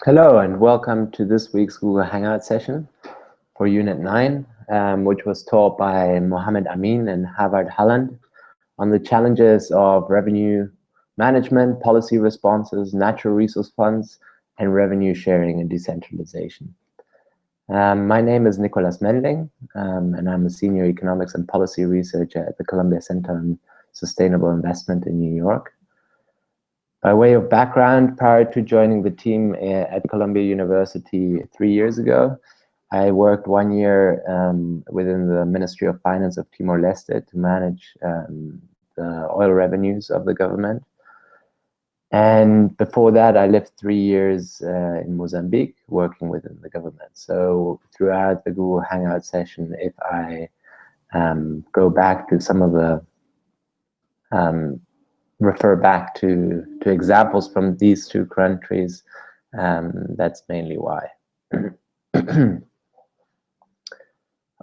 Hello and welcome to this week's Google Hangout session for Unit 9, which was taught by Mohammed Amin and Harvard Holland on the challenges of revenue management, policy responses, natural resource funds, and revenue sharing and decentralization. My name is Nicolas Maennling, and I'm a senior economics and policy researcher at the Columbia Center on Sustainable Investment in New York. By way of background, prior to joining the team at Columbia University 3 years ago, I worked 1 year within the Ministry of Finance of Timor-Leste to manage the oil revenues of the government. And before that, I lived 3 years in Mozambique, working within the government. So throughout the Google Hangout session, if I go back to some of the refer back to examples from these two countries, that's mainly why.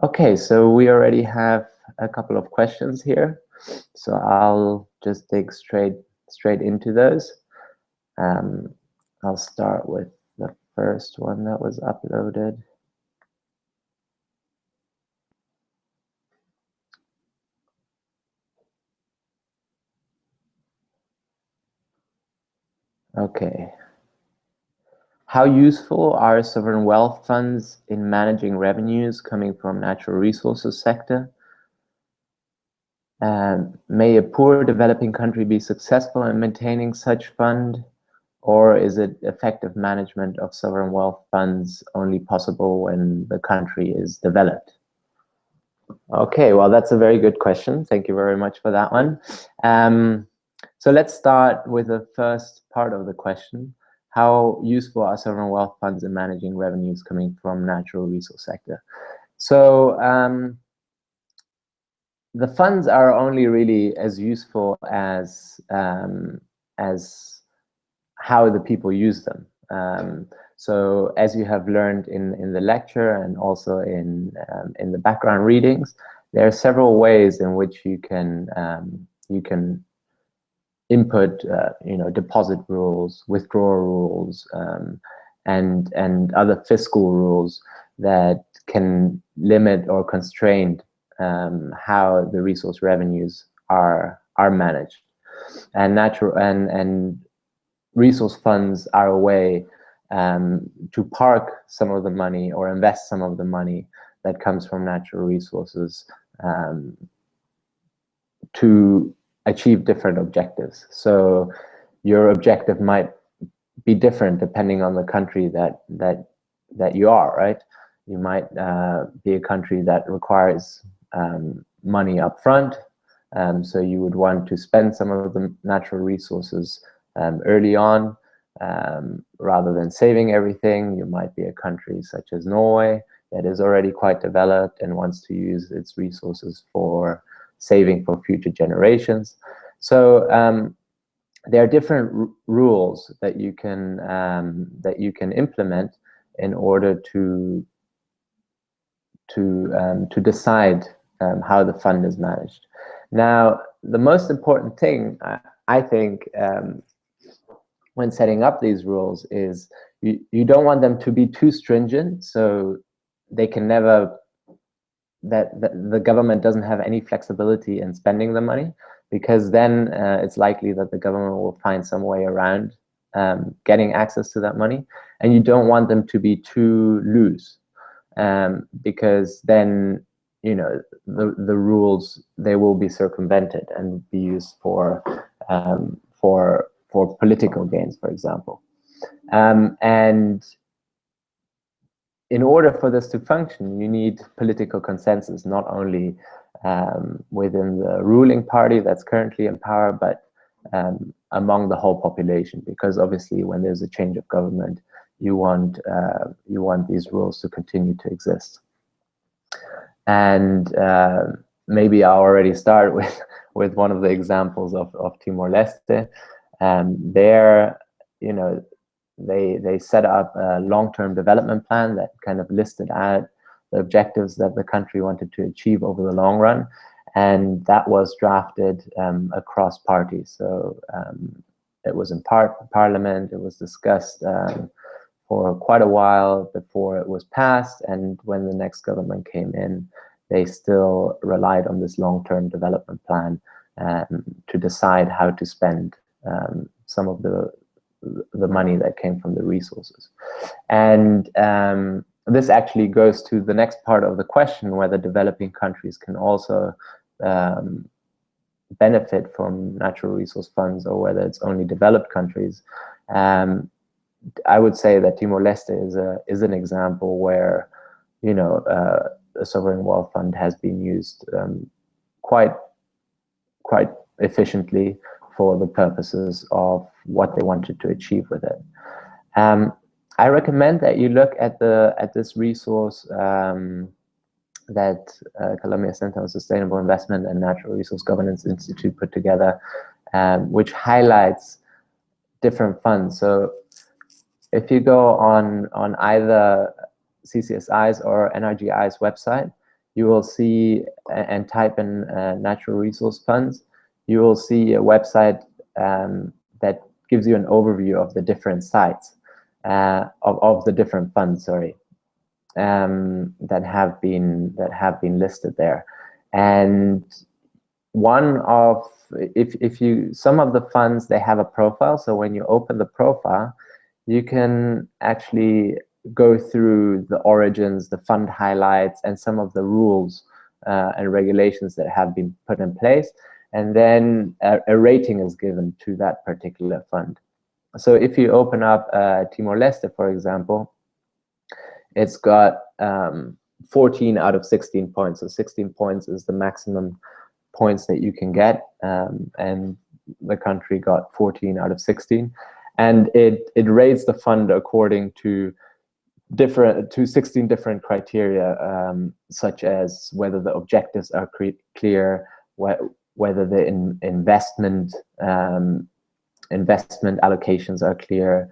Okay, so we already have a couple of questions here, so I'll just dig straight into those. I'll start with the first one that was uploaded. Okay. How useful are sovereign wealth funds in managing revenues coming from natural resources sector? May a poor developing country be successful in maintaining such fund, or is it effective management of sovereign wealth funds only possible when the country is developed? Okay, well, that's a very good question. Thank you very much for that one. So let's start with the first part of the question. How useful are sovereign wealth funds in managing revenues coming from natural resource sector? So the funds are only really as useful as how the people use them. So as you have learned in the lecture and also in the background readings, there are several ways in which you can input, deposit rules, withdrawal rules, and other fiscal rules that can limit or constrain how the resource revenues are managed. And and resource funds are a way to park some of the money or invest some of the money that comes from natural resources to achieve different objectives. So your objective might be different depending on the country that you are, right? You might be a country that requires money up front, so you would want to spend some of the natural resources early on rather than saving everything. You might be a country such as Norway that is already quite developed and wants to use its resources for saving for future generations. So there are different rules that you can implement in order to decide how the fund is managed. Now, the most important thing I think when setting up these rules is you don't want them to be too stringent, so they can never, that the government doesn't have any flexibility in spending the money, because then it's likely that the government will find some way around getting access to that money. And you don't want them to be too loose, because then the rules, they will be circumvented and be used for political gains, for example. And in order for this to function, you need political consensus, not only within the ruling party that's currently in power, but among the whole population, because obviously when there's a change of government, you want these rules to continue to exist. And maybe I'll already start with one of the examples of Timor-Leste. There, they set up a long-term development plan that kind of listed out the objectives that the country wanted to achieve over the long run, and that was drafted across parties. So it was in parliament, it was discussed for quite a while before it was passed, and when the next government came in, they still relied on this long-term development plan to decide how to spend some of the money that came from the resources. And this actually goes to the next part of the question, whether developing countries can also benefit from natural resource funds, or whether it's only developed countries. I would say that Timor-Leste is an example where, you know, the sovereign wealth fund has been used quite efficiently for the purposes of what they wanted to achieve with it. I recommend that you look at this resource that Columbia Center on Sustainable Investment and Natural Resource Governance Institute put together, which highlights different funds. So if you go on either CCSI's or NRGI's website, you will see, and type in natural resource funds, you will see a website that gives you an overview of the different sites, of the different funds, sorry, that have been listed there. And one of, some of the funds, they have a profile. So when you open the profile, you can actually go through the origins, the fund highlights, and some of the rules and regulations that have been put in place. And then a rating is given to that particular fund. So if you open up Timor-Leste, for example, it's got 14 out of 16 points. So 16 points is the maximum points that you can get, and the country got 14 out of 16. And it rates the fund according to 16 different criteria, such as whether the objectives are clear, whether the investment allocations are clear,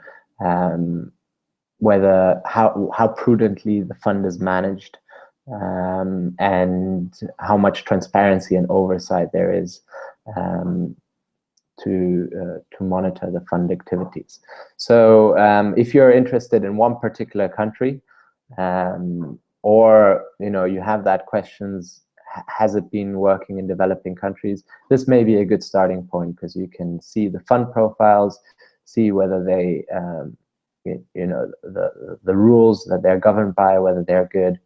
whether how prudently the fund is managed, and how much transparency and oversight there is to monitor the fund activities. So if you're interested in one particular country, or you have that questions, has it been working in developing countries, this may be a good starting point, because you can see the fund profiles, see whether they the rules that they're governed by, whether they're good,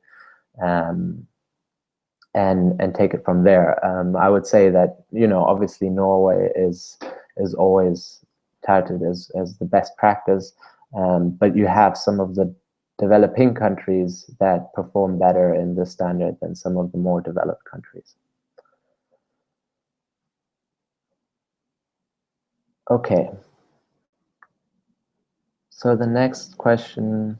and take it from there. I would say that obviously Norway is always touted as the best practice, but you have some of the developing countries that perform better in this standard than some of the more developed countries. Okay. So the next question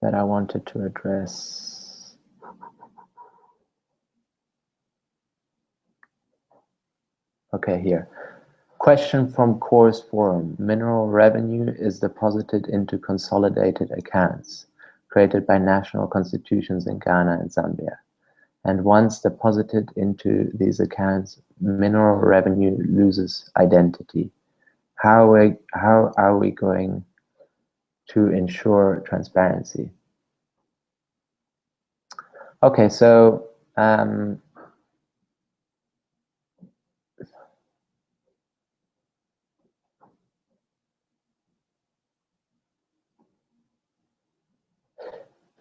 that I wanted to address. Okay, here. Question from Course Forum. Mineral revenue is deposited into consolidated accounts created by national constitutions in Ghana and Zambia. And once deposited into these accounts, mineral revenue loses identity. How are we going to ensure transparency? Okay, so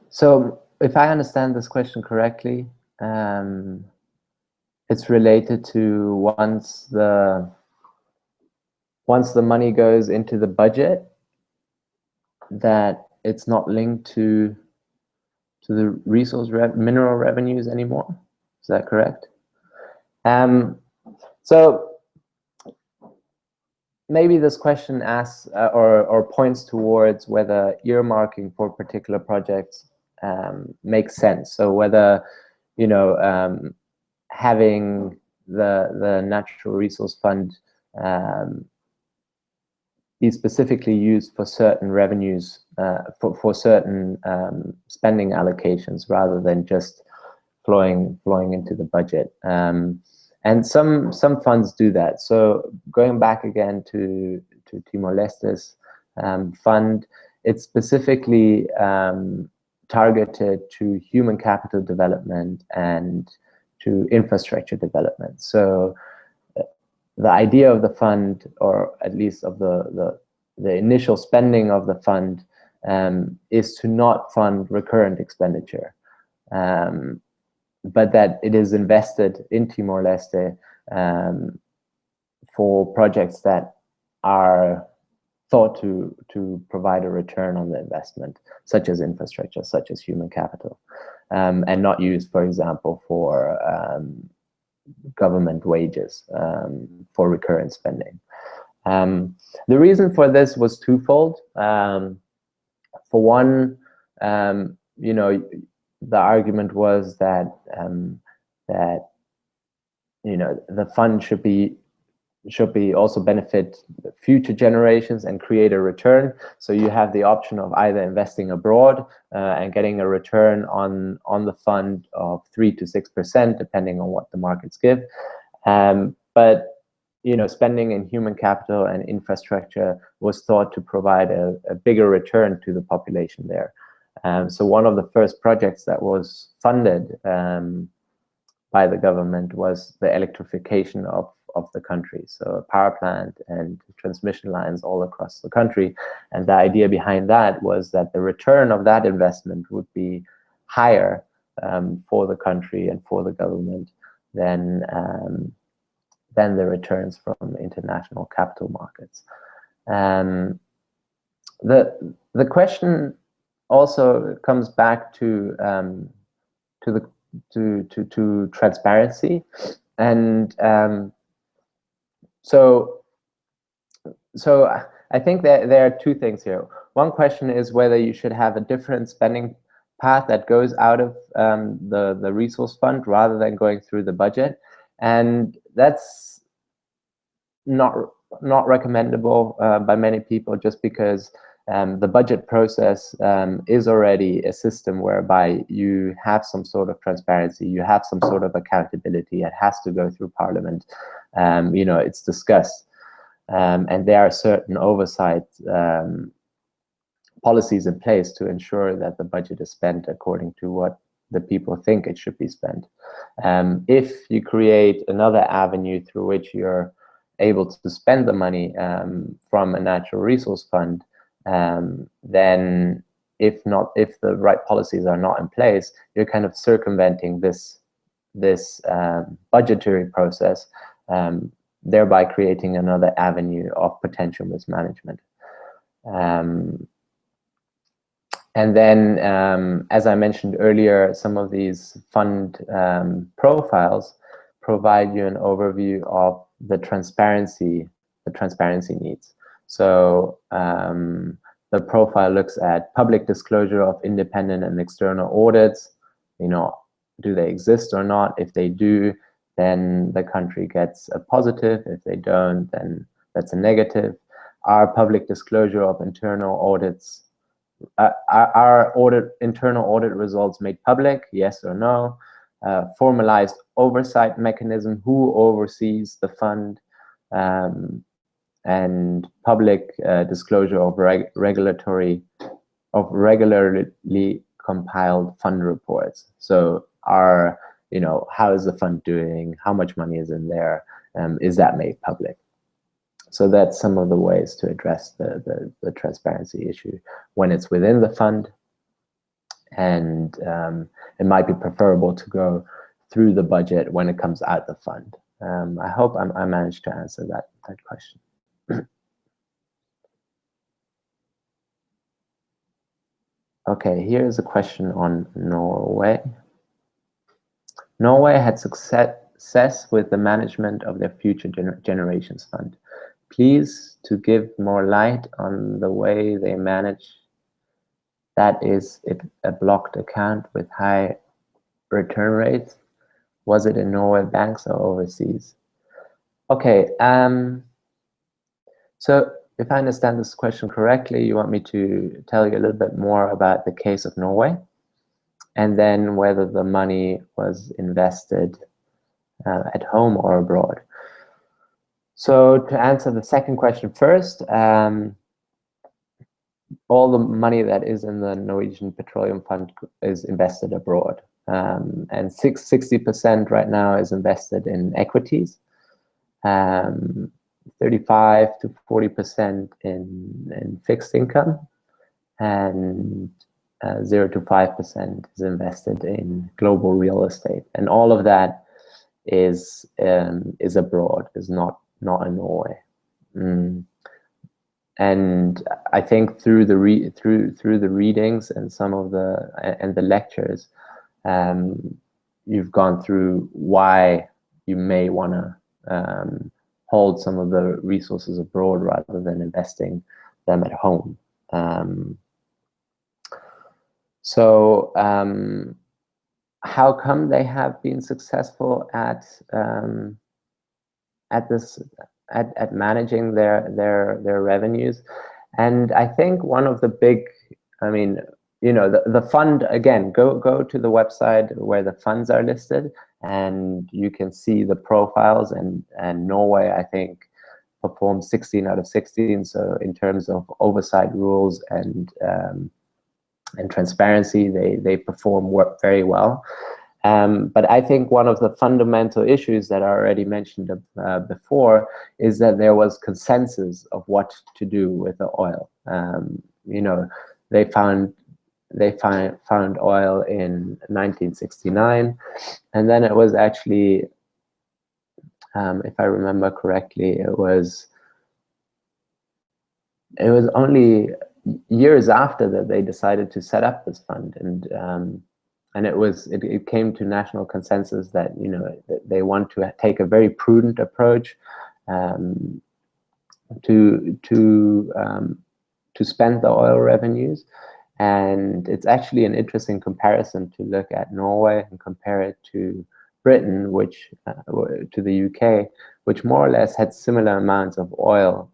so if I understand this question correctly, it's related to once the money goes into the budget, that it's not linked to the mineral revenues anymore. Is that correct? So maybe this question asks or points towards whether earmarking for particular projects makes sense. So whether having the natural resource fund be specifically used for certain revenues, for certain spending allocations, rather than just flowing into the budget. And And some funds do that. So going back again to Timor-Leste's fund, it's specifically targeted to human capital development and to infrastructure development. So the idea of the fund, or at least of the initial spending of the fund, is to not fund recurrent expenditure, but that it is invested in Timor-Leste for projects that are thought to provide a return on the investment, such as infrastructure, such as human capital, and not used, for example, for government wages, for recurrent spending. The reason for this was twofold. For one, you know, the argument was that you know, the fund should be also benefit future generations and create a return. So you have the option of either investing abroad and getting a return on the fund of 3 to 6%, depending on what the markets give. But you know, spending in human capital and infrastructure was thought to provide a bigger return to the population there. So one of the first projects that was funded by the government was the electrification of the country. So a power plant and transmission lines all across the country. And the idea behind that was that the return of that investment would be higher for the country and for the government than the returns from international capital markets. The question also comes back to transparency, and so I think that there are two things here. One question is whether you should have a different spending path that goes out of the resource fund rather than going through the budget, and that's not recommendable by many people, just because the budget process is already a system whereby you have some sort of transparency, you have some sort of accountability. It has to go through Parliament. You know, it's discussed, and there are certain oversight policies in place to ensure that the budget is spent according to what the people think it should be spent. If you create another avenue through which you're able to spend the money from a natural resource fund, then if the right policies are not in place, you're kind of circumventing this budgetary process, thereby creating another avenue of potential mismanagement. And then, as I mentioned earlier, some of these fund profiles provide you an overview of the transparency needs. So the profile looks at public disclosure of independent and external audits. You know, do they exist or not? If they do, then the country gets a positive. If they don't, then that's a negative. Are public disclosure of internal audits, are internal audit results made public? Yes or no? Formalized oversight mechanism, who oversees the fund? And public disclosure of regularly compiled fund reports. So you know, how is the fund doing? How much money is in there? Is that made public? So that's some of the ways to address the transparency issue when it's within the fund. And it might be preferable to go through the budget when it comes out the fund. I hope I managed to answer that question. Okay, here's a question on Norway. Norway had success with the management of their Future Generations Fund. Please to give more light on the way they manage. That is it a blocked account with high return rates? Was it in Norway banks or overseas? Okay, so if I understand this question correctly, you want me to tell you a little bit more about the case of Norway, and then whether the money was invested at home or abroad. So to answer the second question first, all the money that is in the Norwegian Petroleum Fund is invested abroad. And 60% right now is invested in equities, 35 to 40% in fixed income, and 0 to 5% is invested in global real estate. And all of that is abroad, is not in Norway. And I think through the readings and some of the lectures, you've gone through why you may want to hold some of the resources abroad rather than investing them at home. So how come they have been successful at managing their revenues? And I think one of the big, I mean, you know, the fund, again, go to the website where the funds are listed, and you can see the profiles, and Norway, I think, performed 16 out of 16. So in terms of oversight rules and transparency, they perform very well. But I think one of the fundamental issues that I already mentioned before is that there was consensus of what to do with the oil. You know, they found oil in 1969, and then it was actually, if I remember correctly, it was only years after that they decided to set up this fund, and it came to national consensus that, you know, that they want to take a very prudent approach to spend the oil revenues. And it's actually an interesting comparison to look at Norway and compare it to Britain, which to the UK, which more or less had similar amounts of oil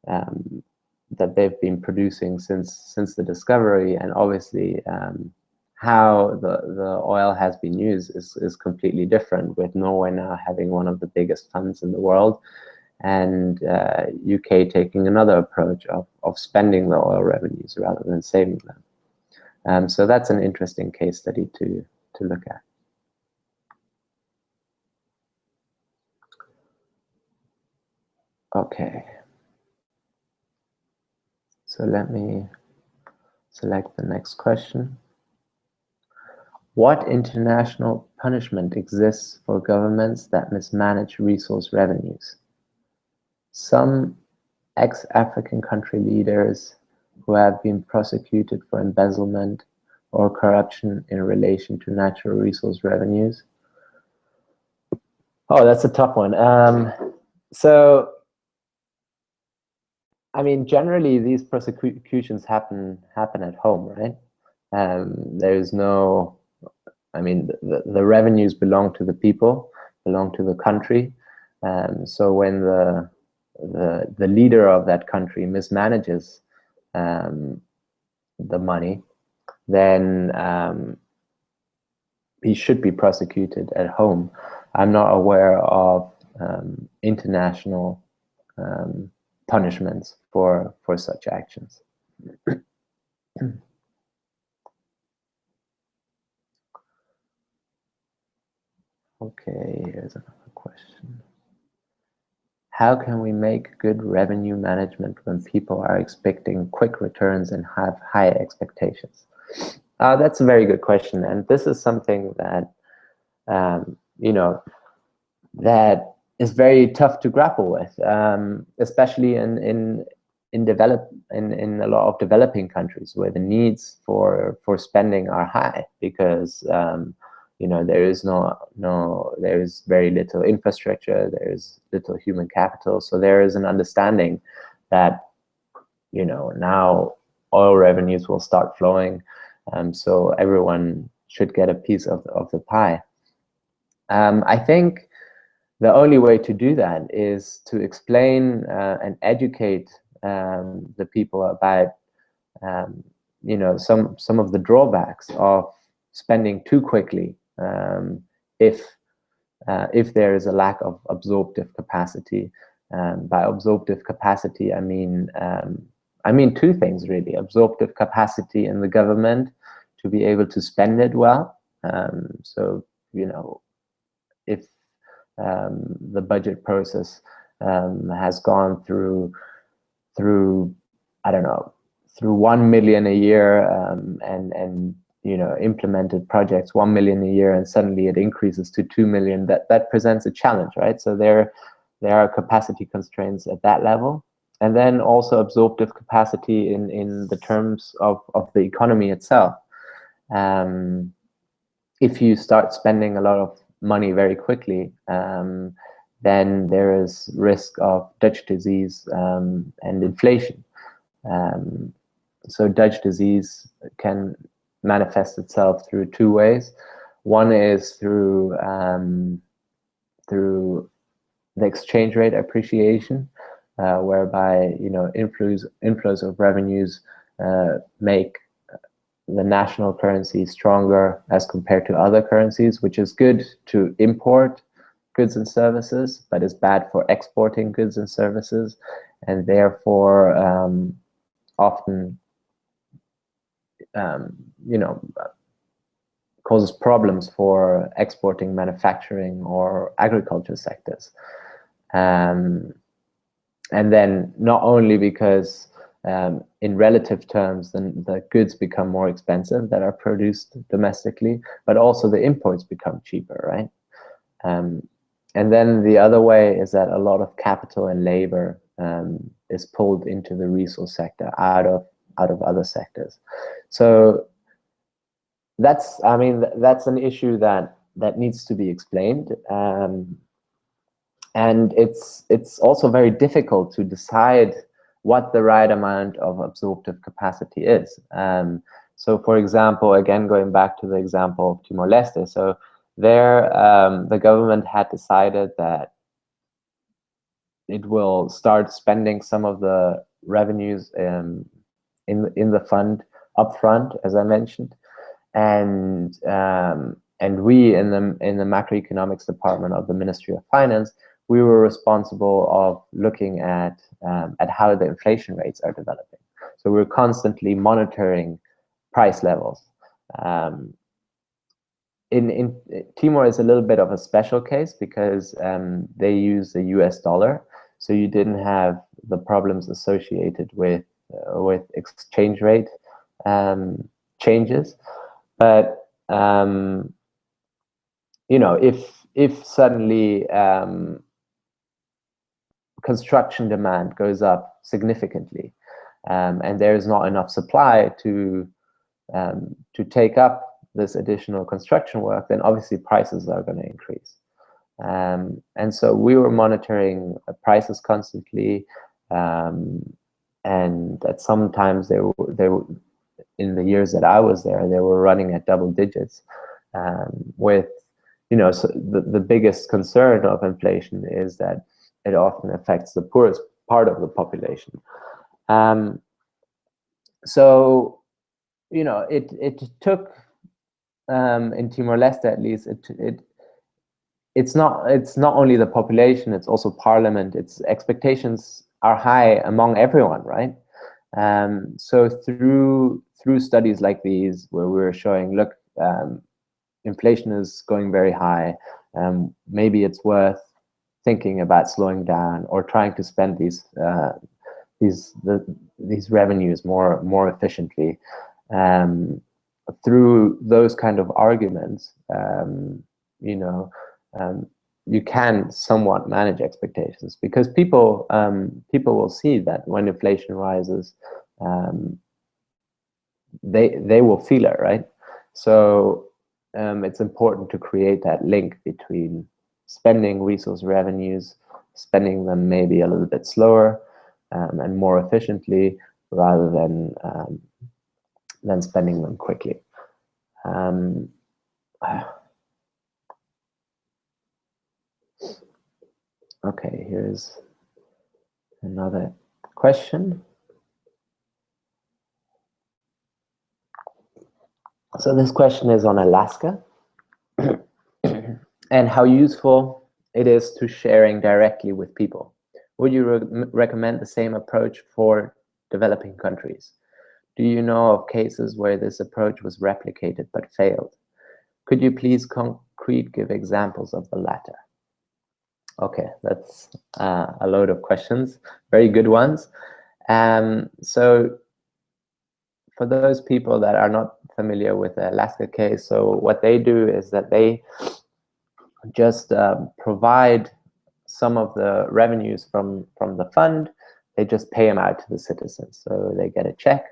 that they've been producing since the discovery. And obviously how the oil has been used is completely different, with Norway now having one of the biggest funds in the world, and UK taking another approach of spending the oil revenues rather than saving them. So that's an interesting case study to look at. Okay. So let me select the next question. What international punishment exists for governments that mismanage resource revenues? Some ex-African country leaders who have been prosecuted for embezzlement or corruption in relation to natural resource revenues. Oh, that's a tough one. So, I mean, generally these prosecutions happen at home, right? There's no, I mean, the revenues belong to the people, belong to the country. So when the leader of that country mismanages the money, then he should be prosecuted at home. I'm not aware of international punishments for such actions. Okay, here's another question. How can we make good revenue management when people are expecting quick returns and have high expectations? That's a very good question, and this is something that you know, that is very tough to grapple with, especially in a lot of developing countries where the needs for spending are high, because you know, there is very little infrastructure, there is little human capital. So there is an understanding that, you know, now oil revenues will start flowing, so everyone should get a piece of the pie. I think the only way to do that is to explain and educate the people about you know, some of the drawbacks of spending too quickly, if if there is a lack of absorptive capacity. By absorptive capacity, I mean two things really: absorptive capacity in the government to be able to spend it well. So, you know, if the budget process has gone through I don't know, through 1 million a year, and you know, implemented projects 1 million a year, and suddenly it increases to 2 million, that presents a challenge, right? So there are capacity constraints at that level. And then also absorptive capacity in the terms of the economy itself. If you start spending a lot of money very quickly, then there is risk of Dutch disease and inflation. So Dutch disease can manifest itself through two ways. One is through the exchange rate appreciation, whereby, you know, inflows of revenues make the national currency stronger as compared to other currencies, which is good to import goods and services, but is bad for exporting goods and services, and therefore often you know, causes problems for exporting, manufacturing, or agriculture sectors. And then not only because in relative terms, then the goods become more expensive that are produced domestically, but also the imports become cheaper, right? And then the other way is that a lot of capital and labor is pulled into the resource sector out of other sectors. So that's an issue that needs to be explained. And it's also very difficult to decide what the right amount of absorptive capacity is. So, for example, again, going back to the example of Timor-Leste, so there the government had decided that it will start spending some of the revenues in the fund upfront, as I mentioned, and we in the macroeconomics department of the Ministry of Finance, we were responsible of looking at how the inflation rates are developing. So we're constantly monitoring price levels. In Timor is a little bit of a special case because they use the US dollar, so you didn't have the problems associated with exchange rate changes. But you know, if suddenly construction demand goes up significantly, and there is not enough supply to take up this additional construction work, then obviously prices are going to increase. And so we were monitoring prices constantly, and at sometimes they were in the years that I was there, they were running at double digits, with, you know, so the biggest concern of inflation is that it often affects the poorest part of the population. So, you know, it took, in Timor-Leste at least, it's not only the population, it's also parliament. Its expectations are high among everyone, right? So through studies like these, where we're showing, look, inflation is going very high, maybe it's worth thinking about slowing down or trying to spend these revenues more efficiently. Through those kind of arguments, you know, you can somewhat manage expectations, because people will see that when inflation rises, they will feel it, right? So it's important to create that link between spending resource revenues, spending them maybe a little bit slower and more efficiently, rather than spending them quickly. Okay, here's another question. So this question is on Alaska. and how useful it is to sharing directly with people. Would you recommend the same approach for developing countries? Do you know of cases where this approach was replicated but failed? Could you please give examples of the latter? Okay, that's a load of questions, very good ones. So for those people that are not familiar with the Alaska case, so what they do is that they just provide some of the revenues from the fund. They just pay them out to the citizens. So they get a check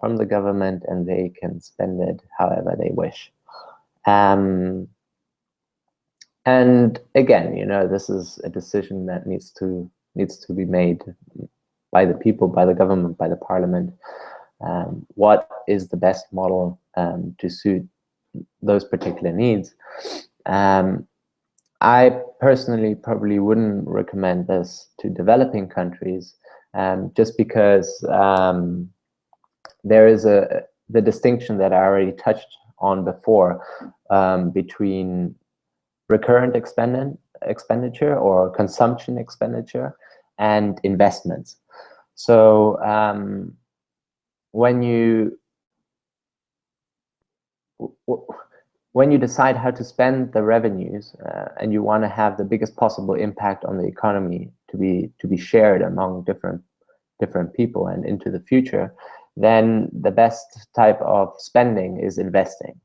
from the government and they can spend it however they wish. And again, you know, this is a decision that needs to be made by the people, by the government, by the parliament. What is the best model to suit those particular needs? I personally probably wouldn't recommend this to developing countries, just because there is the distinction that I already touched on before between recurrent expenditure or consumption expenditure and investments. So when you decide how to spend the revenues and you want to have the biggest possible impact on the economy to be shared among different people and into the future, then the best type of spending is investing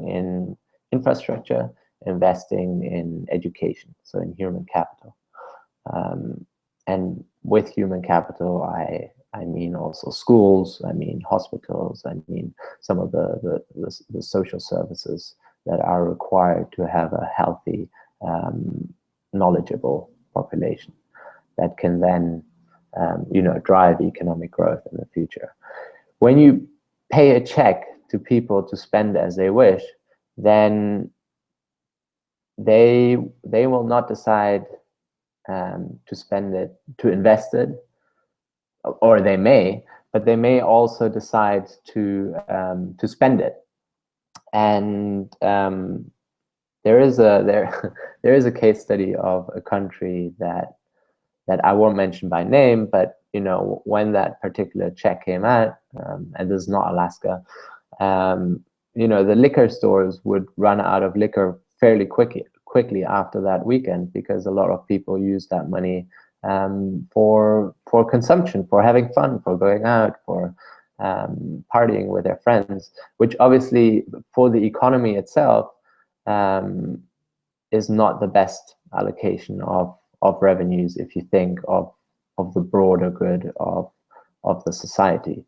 in infrastructure, investing in education, so in human capital. And with human capital, I mean also schools, I mean hospitals, I mean some of the social services that are required to have a healthy, knowledgeable population that can then, you know, drive economic growth in the future. When you pay a check to people to spend as they wish, then they will not decide to spend it, to invest it, or they may, but they may also decide to spend it. And there is a case study of a country that I won't mention by name, but you know, when that particular check came out, and this is not Alaska, you know, the liquor stores would run out of liquor fairly quickly after that weekend, because a lot of people use that money for consumption, for having fun, for going out, for partying with their friends, which obviously for the economy itself is not the best allocation of revenues if you think of the broader good of the society.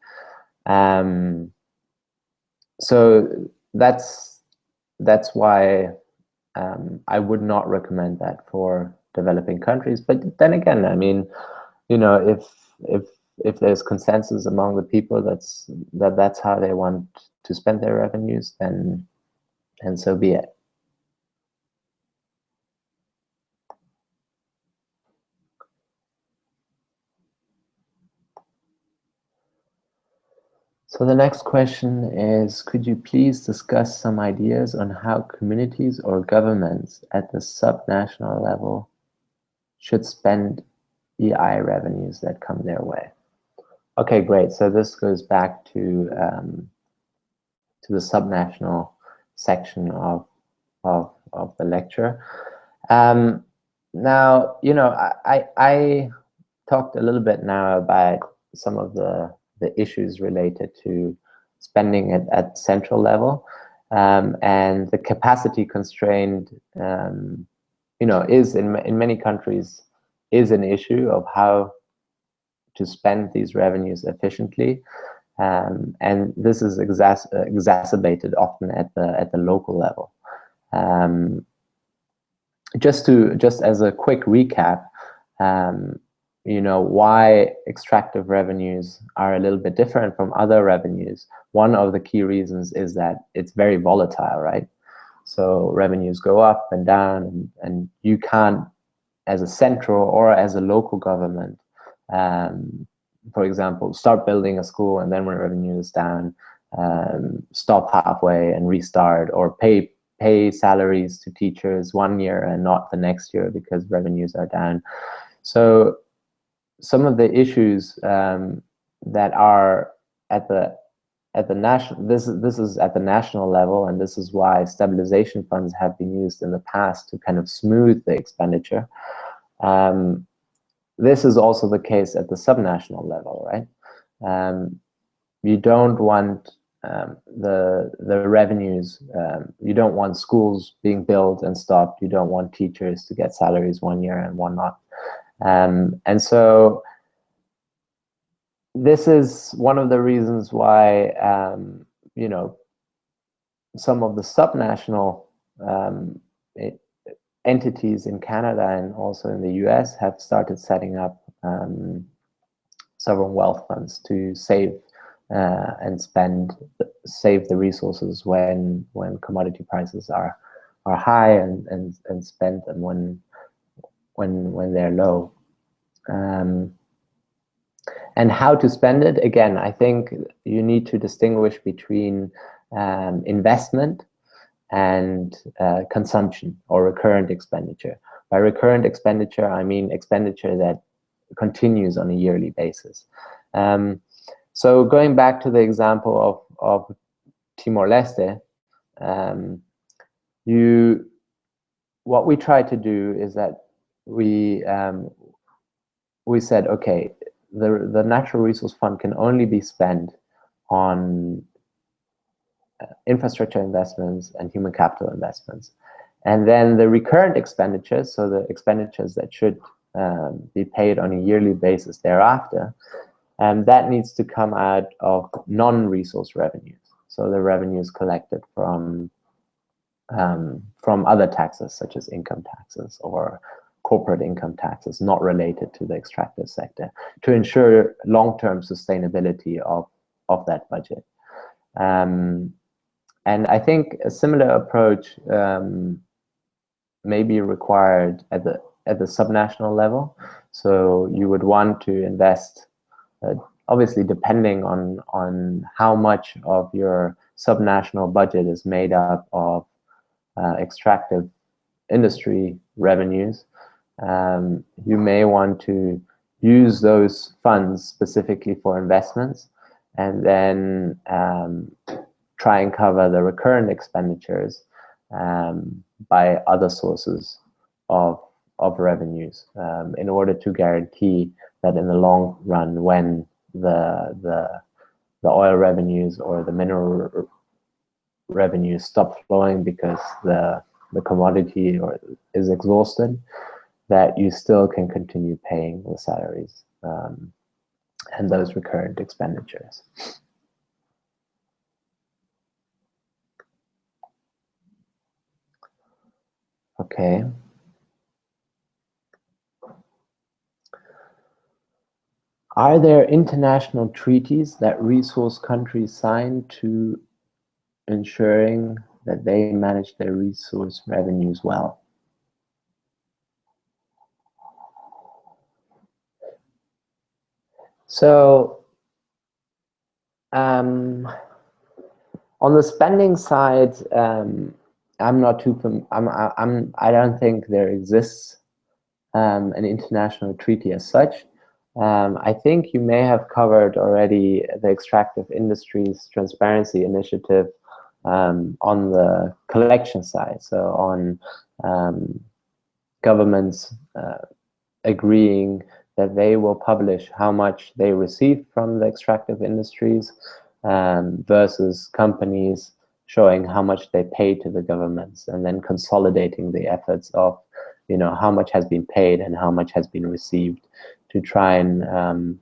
So that's why I would not recommend that for developing countries. But then again, I mean, you know, if there's consensus among the people that's how they want to spend their revenues, then and so be it. So the next question is, could you please discuss some ideas on how communities or governments at the subnational level should spend EI revenues that come their way? Okay, great. So this goes back to the subnational section of the lecture. Now, you know, I talked a little bit now about some of the issues related to spending at central level, and the capacity constraint, you know, is in many countries is an issue of how to spend these revenues efficiently, and this is exacerbated often at the local level. Just as a quick recap, you know, why extractive revenues are a little bit different from other revenues. One of the key reasons is that it's very volatile, right? So revenues go up and down, and you can't, as a central or as a local government, for example, start building a school and then when revenue is down, stop halfway and restart, or pay pay salaries to teachers one year and not the next year because revenues are down. So some of the issues that are at the national, this is at the national level, and this is why stabilization funds have been used in the past to kind of smooth the expenditure. This is also the case at the subnational level, right? You don't want the revenues, you don't want schools being built and stopped, you don't want teachers to get salaries one year and one not. And so this is one of the reasons why, you know, some of the subnational entities in Canada and also in the US have started setting up sovereign wealth funds to save and save the resources when commodity prices are high, and spend them when they're low. And how to spend it, again, I think you need to distinguish between investment and consumption or recurrent expenditure. By recurrent expenditure, I mean expenditure that continues on a yearly basis. So going back to the example of Timor-Leste, what we try to do is that we said, okay, the natural resource fund can only be spent on infrastructure investments and human capital investments. And then the recurrent expenditures, so the expenditures that should be paid on a yearly basis thereafter, that needs to come out of non-resource revenues. So the revenues collected from other taxes, such as income taxes or corporate income taxes not related to the extractive sector, to ensure long-term sustainability of that budget. And I think a similar approach may be required at the subnational level. So you would want to invest, obviously depending on how much of your subnational budget is made up of extractive industry revenues. You may want to use those funds specifically for investments, and then try and cover the recurrent expenditures by other sources of revenues, in order to guarantee that in the long run, when the oil revenues or the mineral revenues stop flowing because the commodity is exhausted, that you still can continue paying the salaries and those recurrent expenditures. Okay. Are there international treaties that resource countries sign to ensuring that they manage their resource revenues well? So, on the spending side, I'm not too. I don't think there exists an international treaty as such. I think you may have covered already the Extractive Industries Transparency Initiative on the collection side. So on governments agreeing that they will publish how much they receive from the extractive industries versus companies showing how much they pay to the governments, and then consolidating the efforts of, you know, how much has been paid and how much has been received, to try and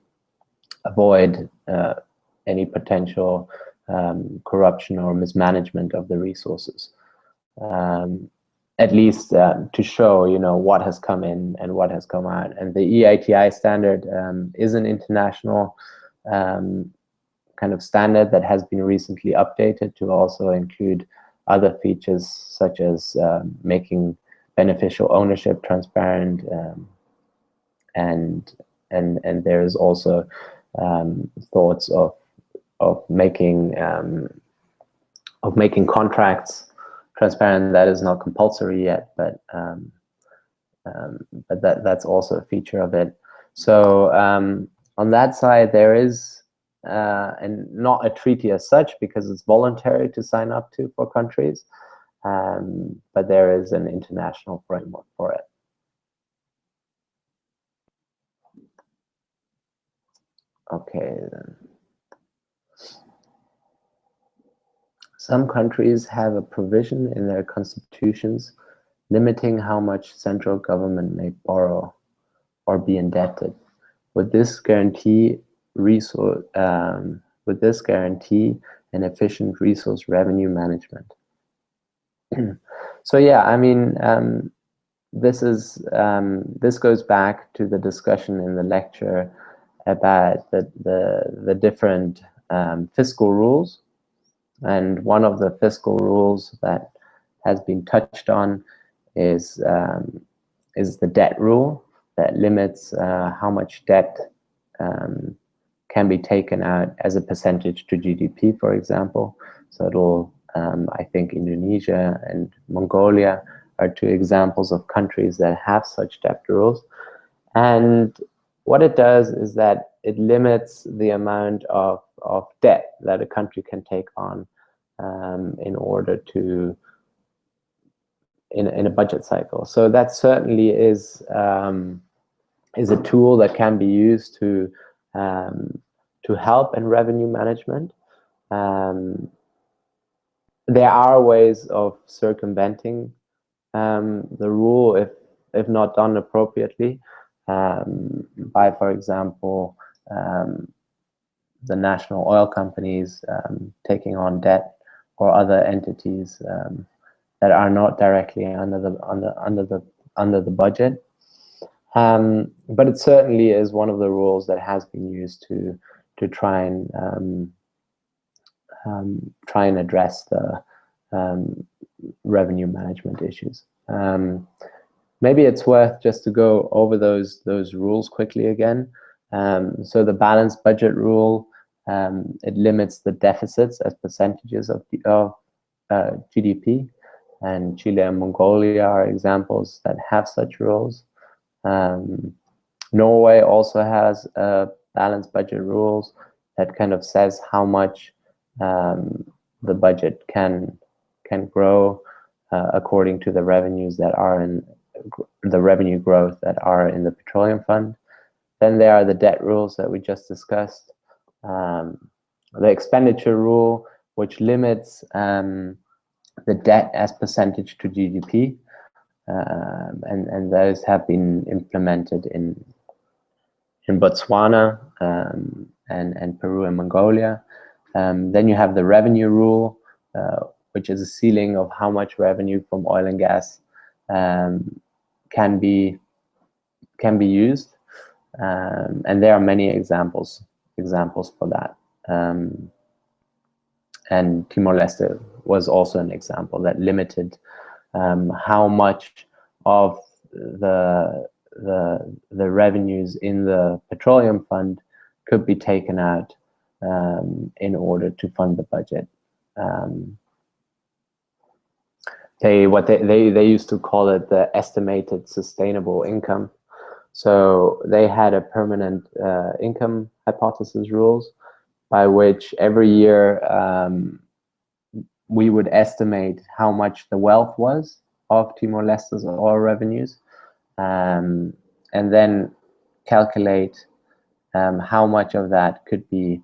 avoid any potential corruption or mismanagement of the resources. At least to show, you know, what has come in and what has come out. And the EITI standard is an international kind of standard that has been recently updated to also include other features, such as making beneficial ownership transparent, and there is also thoughts of making contracts transparent. That is not compulsory yet, but that's also a feature of it. So on that side, there is, and not a treaty as such, because it's voluntary to sign up to for countries, but there is an international framework for it. Okay, then. Some countries have a provision in their constitutions limiting how much central government may borrow or be indebted. Would this guarantee an efficient resource revenue management? So yeah, I mean, this goes back to the discussion in the lecture about the different fiscal rules. And one of the fiscal rules that has been touched on is the debt rule that limits how much debt can be taken out as a percentage to GDP, for example. So it'll, I think Indonesia and Mongolia are two examples of countries that have such debt rules. And what it does is that it limits the amount of debt that a country can take on in order to, in a budget cycle. So that certainly is a tool that can be used to help in revenue management. There are ways of circumventing the rule if not done appropriately, by, for example, the national oil companies taking on debt, or other entities that are not directly under the budget. But it certainly is one of the rules that has been used to try and address the revenue management issues. Maybe it's worth just to go over those rules quickly again. So the balanced budget rule, it limits the deficits as percentages of GDP, and Chile and Mongolia are examples that have such rules. Norway also has balanced budget rules that kind of says how much the budget can grow according to the revenues that are in the revenue growth that are in the petroleum fund. Then there are the debt rules that we just discussed. The expenditure rule, which limits the debt as percentage to GDP, and those have been implemented in Botswana and Peru and Mongolia. Then you have the revenue rule, which is a ceiling of how much revenue from oil and gas can be used, and there are many examples for that. And Timor-Leste was also an example that limited how much of the revenues in the petroleum fund could be taken out in order to fund the budget. They used to call it the estimated sustainable income. So they had a permanent income hypothesis rules by which every year we would estimate how much the wealth was of Timor-Leste's oil revenues, and then calculate how much of that could be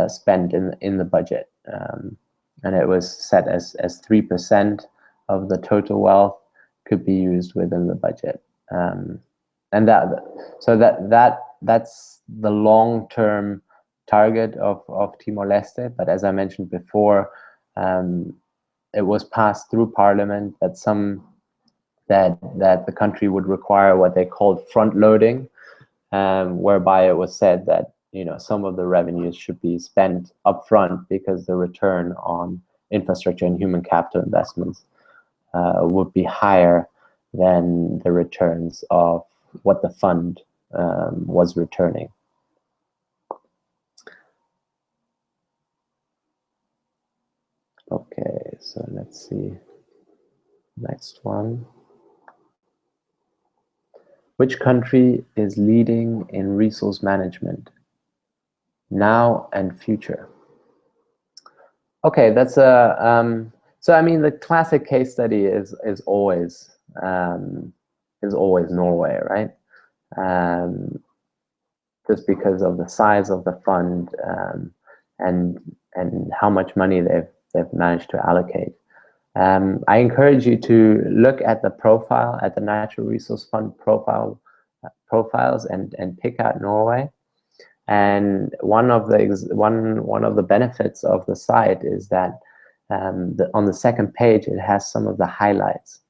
spent in the budget. And it was set as 3% of the total wealth could be used within the budget. And that's the long-term target of Timor-Leste. But as I mentioned before, it was passed through Parliament that the country would require what they called front loading, whereby it was said that some of the revenues should be spent upfront because the return on infrastructure and human capital investments would be higher than the returns of what the fund was returning. Okay, so let's see. Next one. Which country is leading in resource management now and future? Okay, that's a so I mean the classic case study is always Norway, right? Just because of the size of the fund and how much money they've managed to allocate. I encourage you to look at the profile, at the Natural Resource Fund profiles, and pick out Norway. And one of the benefits of the site is that on the second page it has some of the highlights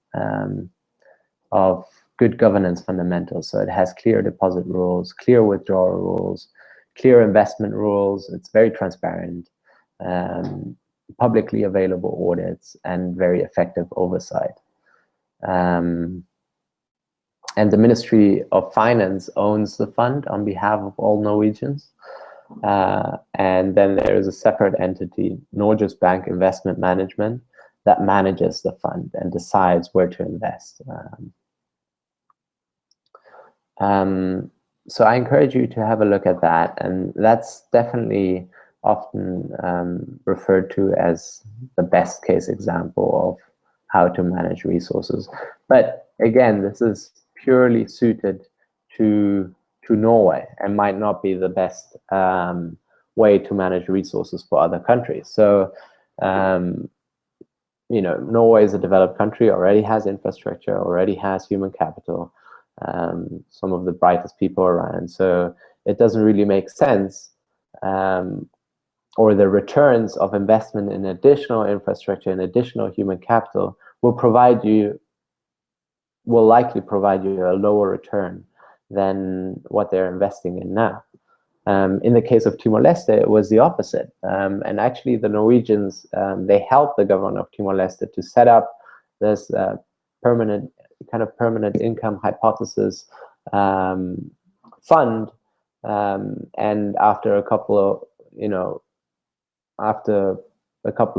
of good governance fundamentals. So it has clear deposit rules, clear withdrawal rules, clear investment rules. It's very transparent, publicly available audits, and very effective oversight. And the Ministry of Finance owns the fund on behalf of all Norwegians. And then there is a separate entity, Norges Bank Investment Management, that manages the fund and decides where to invest. So I encourage you to have a look at that, and that's definitely often referred to as the best case example of how to manage resources. But again, this is purely suited to Norway and might not be the best way to manage resources for other countries. So, you know, Norway is a developed country, already has infrastructure, already has human capital, some of the brightest people around. So it doesn't really make sense, or the returns of investment in additional infrastructure and additional human capital will likely provide you a lower return than what they're investing in now. In the case of Timor-Leste, it was the opposite. And actually the Norwegians, they helped the government of Timor-Leste to set up this permanent income hypothesis fund. And after a couple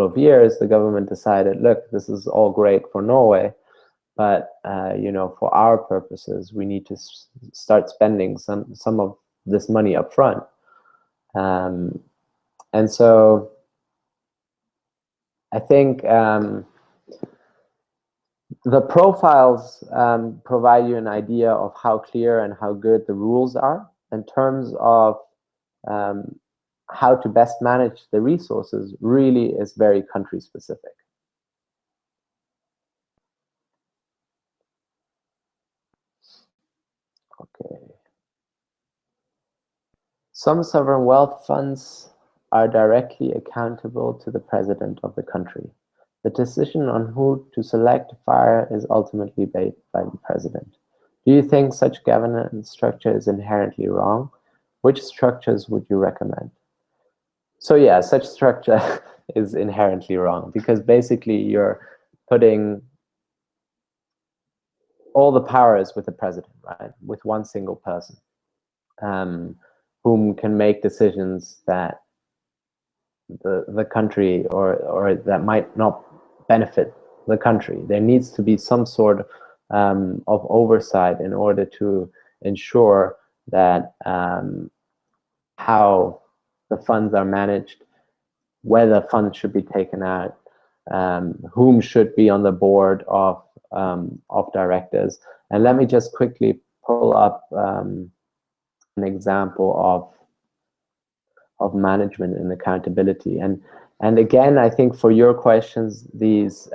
of years, the government decided, look, this is all great for Norway, but for our purposes, we need to start spending some of this money up front. And so I think the profiles provide you an idea of how clear and how good the rules are in terms of how to best manage the resources. Really is very country specific. Okay. Some sovereign wealth funds are directly accountable to the president of the country. The decision on who to select fire is ultimately made by the president. Do you think such governance structure is inherently wrong? Which structures would you recommend? So yeah, such structure is inherently wrong, because basically you're putting all the powers with the president, right? With one single person, whom can make decisions that the country or that might not benefit the country. There needs to be some sort of oversight in order to ensure that how the funds are managed, whether funds should be taken out, whom should be on the board of directors. And let me just quickly pull up an example of management and accountability. And again, I think for your questions, these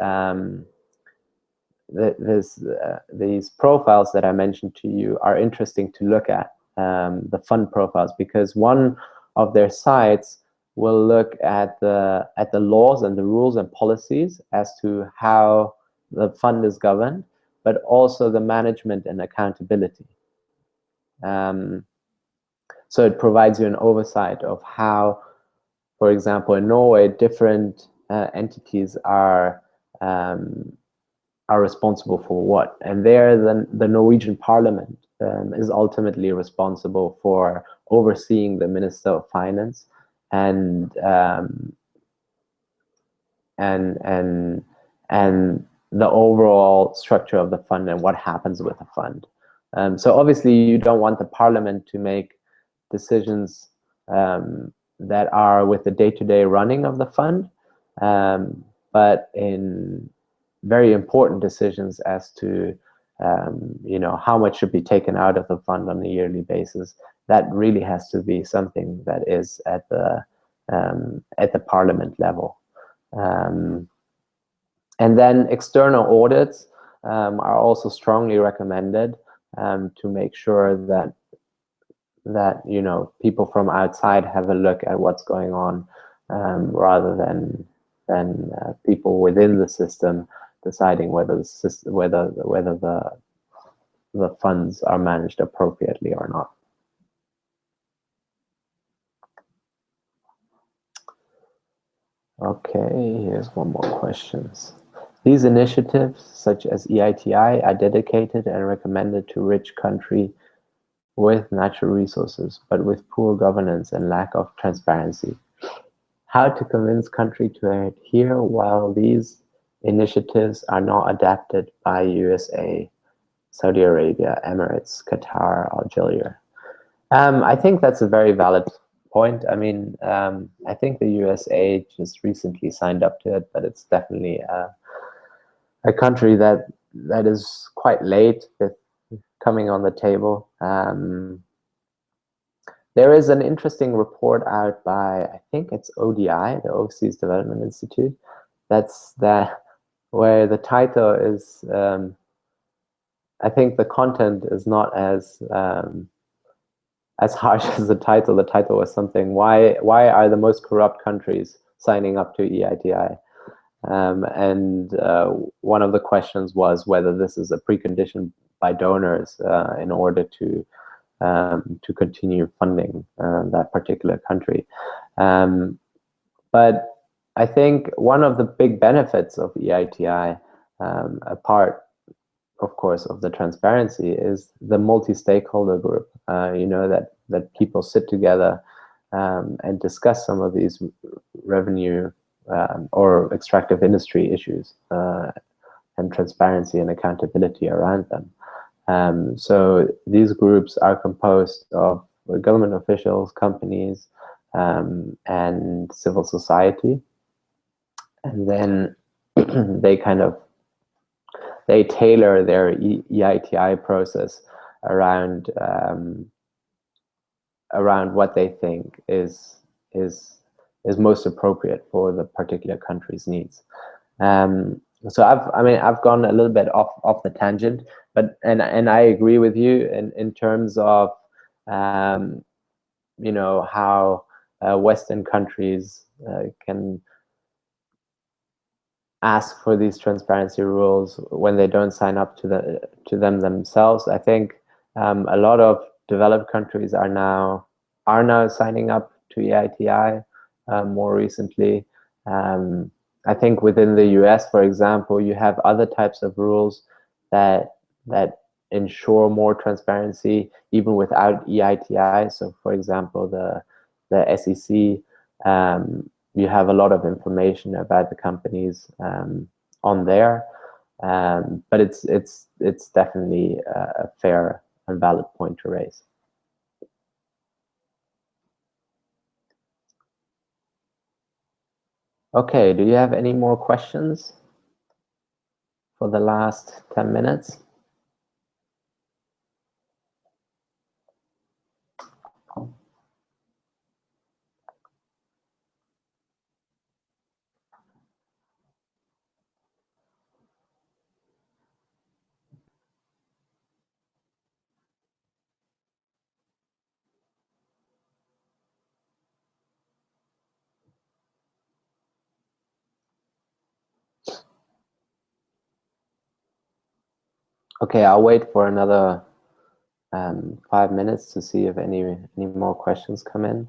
profiles that I mentioned to you are interesting to look at, the fund profiles, because one of their sites will look at the laws and the rules and policies as to how the fund is governed, but also the management and accountability. So it provides you an oversight of how, for example, in Norway, different entities are responsible for what. And there, the Norwegian Parliament is ultimately responsible for overseeing the Minister of Finance and the overall structure of the fund and what happens with the fund. So obviously you don't want the parliament to make decisions that are with the day-to-day running of the fund, but in very important decisions as to how much should be taken out of the fund on a yearly basis, that really has to be something that is at the parliament level. And then external audits are also strongly recommended to make sure that people from outside have a look at what's going on, rather than people within the system deciding whether the funds are managed appropriately or not. Okay, here's one more question. These initiatives, such as EITI, are dedicated and recommended to rich countries with natural resources, but with poor governance and lack of transparency. How to convince country to adhere while these initiatives are not adapted by USA, Saudi Arabia, Emirates, Qatar, Algeria? I think that's a very valid point. I mean, I think the USA just recently signed up to it, but it's definitely a country that is quite late with coming on the table. There is an interesting report out by, I think it's ODI, the Overseas Development Institute, where the title is, I think the content is not as harsh as the title. The title was something, why are the most corrupt countries signing up to EITI? And one of the questions was whether this is a precondition by donors in order to continue funding that particular country. But I think one of the big benefits of EITI, apart, of course, of the transparency, is the multi-stakeholder group. That people sit together and discuss some of these revenue or extractive industry issues and transparency and accountability around them. So these groups are composed of government officials, companies, and civil society, and then they tailor their EITI process around what they think is most appropriate for the particular country's needs. So I've gone a little bit off the tangent, but and I agree with you in terms of how Western countries can ask for these transparency rules when they don't sign up to them themselves. I think a lot of developed countries are now signing up to EITI more recently. I think within the US, for example, you have other types of rules that ensure more transparency even without EITI. So, for example, the SEC, you have a lot of information about the companies on there, but it's definitely a fair and valid point to raise. Okay, do you have any more questions for the last 10 minutes? Okay, I'll wait for another 5 minutes to see if any more questions come in.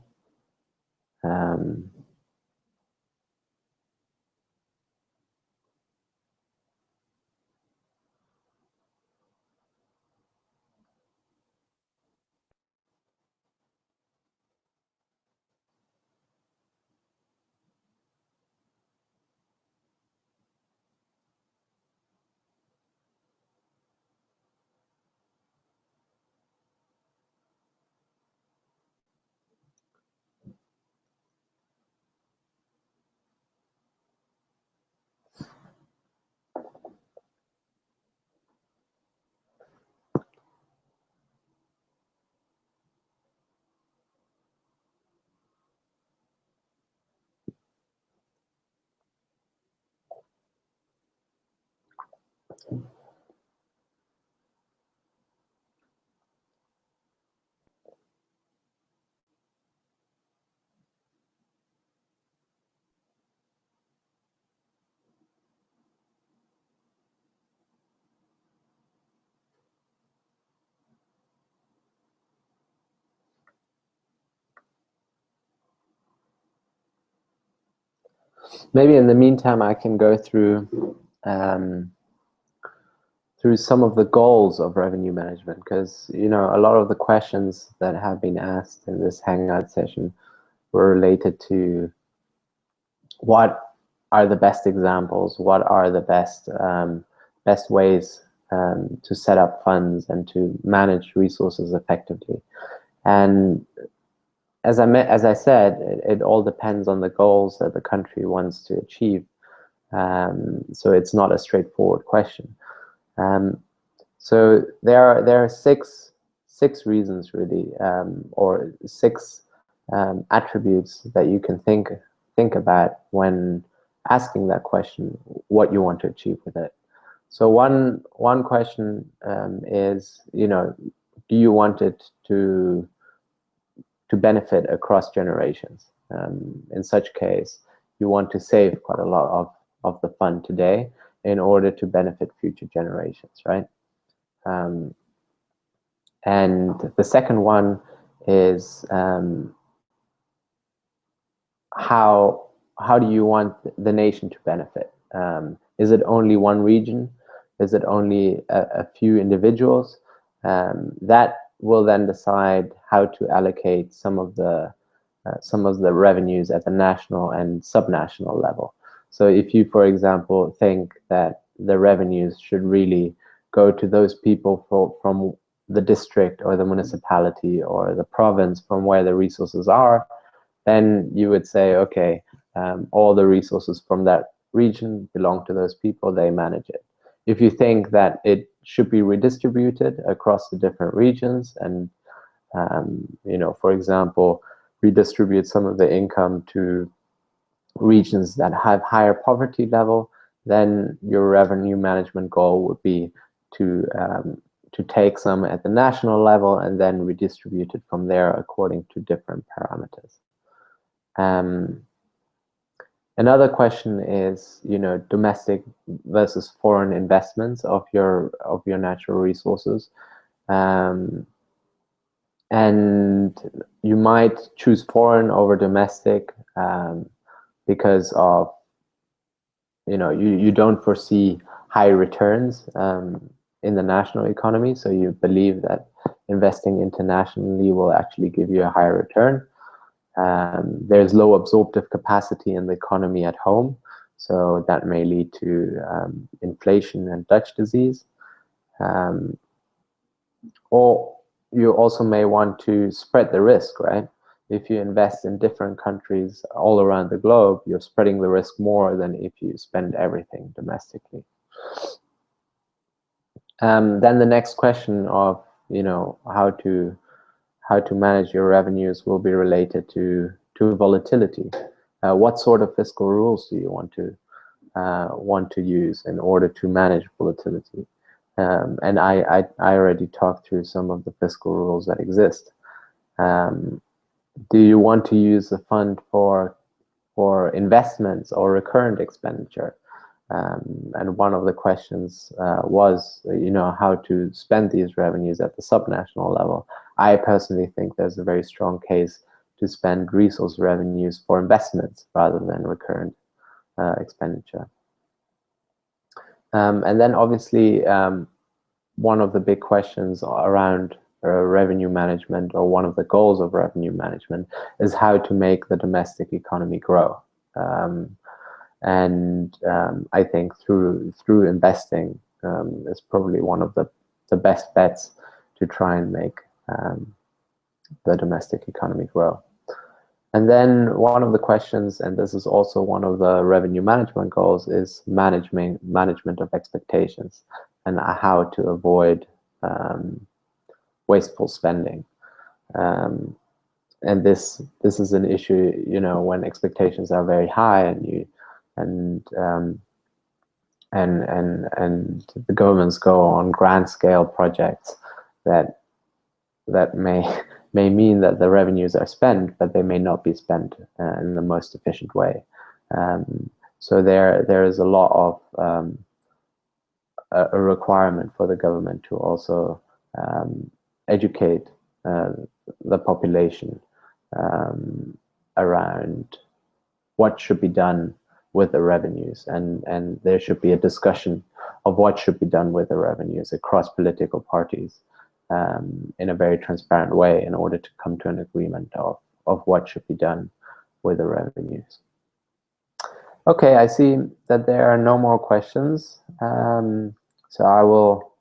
Maybe in the meantime, I can go through some of the goals of revenue management, because a lot of the questions that have been asked in this Hangout session were related to what are the best examples, what are the best ways to set up funds and to manage resources effectively. And as I said, it all depends on the goals that the country wants to achieve. So it's not a straightforward question. So there are six reasons really, or six attributes that you can think about when asking that question, what you want to achieve with it. So one question is, do you want it to benefit across generations? In such case, you want to save quite a lot of the fund today in order to benefit future generations, right? And the second one is how do you want the nation to benefit? Is it only one region? Is it only a few individuals? That will then decide how to allocate some of the revenues at the national and subnational level. So if you, for example, think that the revenues should really go to those people from the district or the municipality or the province from where the resources are, then you would say, okay, all the resources from that region belong to those people, they manage it. If you think that it should be redistributed across the different regions and, for example, redistribute some of the income to regions that have higher poverty level, then your revenue management goal would be to take some at the national level and then redistribute it from there according to different parameters. Another question is, domestic versus foreign investments of your natural resources. And you might choose foreign over domestic because of, you don't foresee high returns in the national economy. So you believe that investing internationally will actually give you a higher return. There's low absorptive capacity in the economy at home. So that may lead to inflation and Dutch disease. Or you also may want to spread the risk, right? If you invest in different countries all around the globe, you're spreading the risk more than if you spend everything domestically. Then the next question of, how to manage your revenues will be related to volatility. What sort of fiscal rules do you want to use in order to manage volatility? And I already talked through some of the fiscal rules that exist. Do you want to use the fund for investments or recurrent expenditure? And one of the questions was, how to spend these revenues at the subnational level. I personally think there's a very strong case to spend resource revenues for investments rather than recurrent expenditure. And then obviously, one of the big questions around revenue management, or one of the goals of revenue management, is how to make the domestic economy grow. And I think through investing is probably one of the best bets to try and make the domestic economy grow. And then one of the questions, and this is also one of the revenue management goals, is management of expectations and how to avoid wasteful spending. And this is an issue, when expectations are very high and and the governments go on grand scale projects that may mean that the revenues are spent, but they may not be spent in the most efficient way. So there is a lot of a requirement for the government to also educate the population around what should be done with the revenues, and there should be a discussion of what should be done with the revenues across political parties in a very transparent way in order to come to an agreement of what should be done with the revenues. Okay, I see that there are no more questions, so I will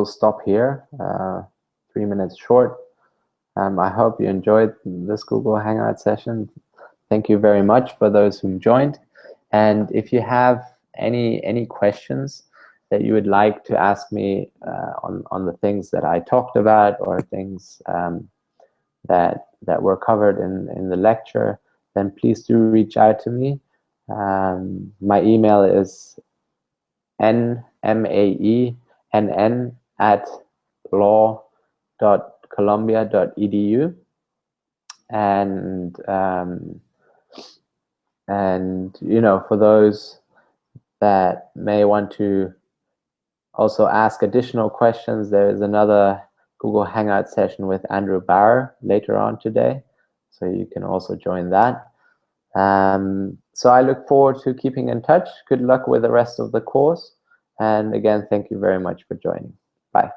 stop here. 3 minutes short. I hope you enjoyed this Google Hangout session. Thank you very much for those who joined. And if you have any questions that you would like to ask me on the things that I talked about, or things that were covered in the lecture, then please do reach out to me. My email is nmaenn@law.columbia.edu, and you know, for those that may want to also ask additional questions, there is another Google Hangout session with Andrew Barr later on today, so you can also join that. So I look forward to keeping in touch. Good luck with the rest of the course, and again, thank you very much for joining. Bye.